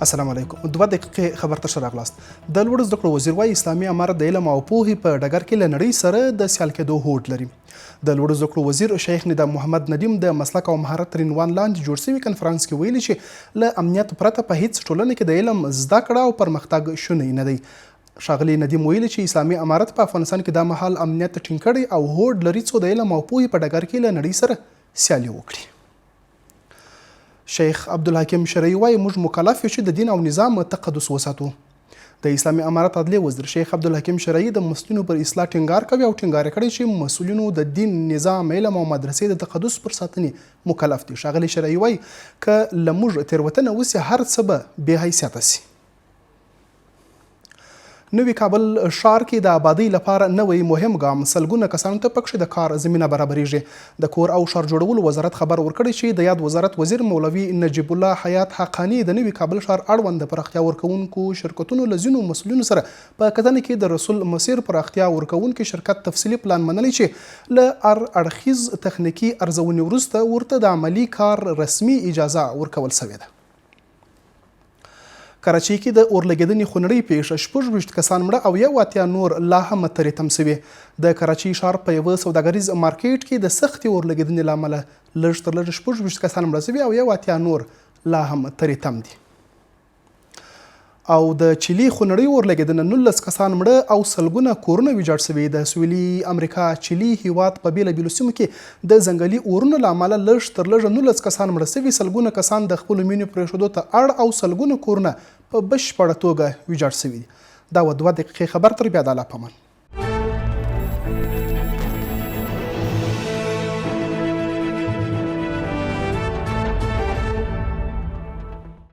السلام علیکم. 2 دقیقې خبر ته راغلاست. د لوړ زده کړو وزیر وايي اسلامي امارت د علم او پوهې په ډګر کې له نړۍ سره د سیال کېدو هوډ لري. د لوړ زده کړو وزیر شیخ ندیم محمد ندیم د مسلک او مهارت تر عنوان لاندې جوړ شوي کنفرانس کې ویلي چې له امنیت پرته په هیڅ ټولنه کې د علم زده کړه او پرمختګ شونی نه دی. ښاغلي ندیم ویلي چې اسلامي امارت په افغانستان کې دا مهال امنیت ټینګ کړی او هوډ لري څو د علم او پوهې په ډګر کې له نړۍ سره سیالي وکړي. شیخ عبدالحکیم شرعي وایي موږ مکلف یو چې د دین او نظام تقدس وساتو. د اسلامي امارت عدلیې وزیر شیخ عبدالحکیم شرعي د مسؤلینو پر اصلاح ټینګار کوي او ټینګار کړی چې مسؤلینو د دین، نظام، علم او مدرسې د تقدس پر ساتنې مکلف دي. ښاغلي شرعي وایي که له موږ تېروتنه وسي هر څه به بې حیثیته سي. نوي کابل ښار کې د آبادۍ لپاره نوی مهم ګام سلګونه کسانو ته پکښې د کار زمینه برابریږي. د کور او ښار جوړولو وزارت خبر ورکړی چې د یاد وزارت وزیر مولوي نجیب الله حیات حقانی د نوي کابل ښار اړوند د پراختیا ورکوونکو شرکتونو له ځینو مسؤلینو سره په کتنه کې د رسول مسیر پراختیا ورکوونکي شرکت تفصیلي پلان منلی چې له هر اړخیز تخنیکي ارزونې وروسته ورته د عملي کار رسمي اجازه ورکول سوې ده. کراچۍ کې د اورلګېدنې خونړۍ پیښه 26 کسان مړه او 81 نور لا هم ترې تم سوي. د کراچۍ ښار په یوه سوداګریز مارکیټ کې د سختې اورلګېدنې له امله لږ تر لږه 26 کسان مړه سوي او 81 نور لا هم ترې تم دي. او د چیلي خونړۍ اورلګېدنه 19 کسان مړه او سلګونه کورونه ویجاړ سوي. د سویلي امریکا چیلي هیواد په بیلابیلو سیمو کې د ځنګلي اورونو له امله لږ تر لږه 19 کسان مړه سوي، سلګونه کسان د خپلو مینې پرېښودو ته اړ او سلګونه کورونه په بشپړه توګه ویجاړ سوي دي. دا و 2 دقیقې خبر تر بیا د الله په امان.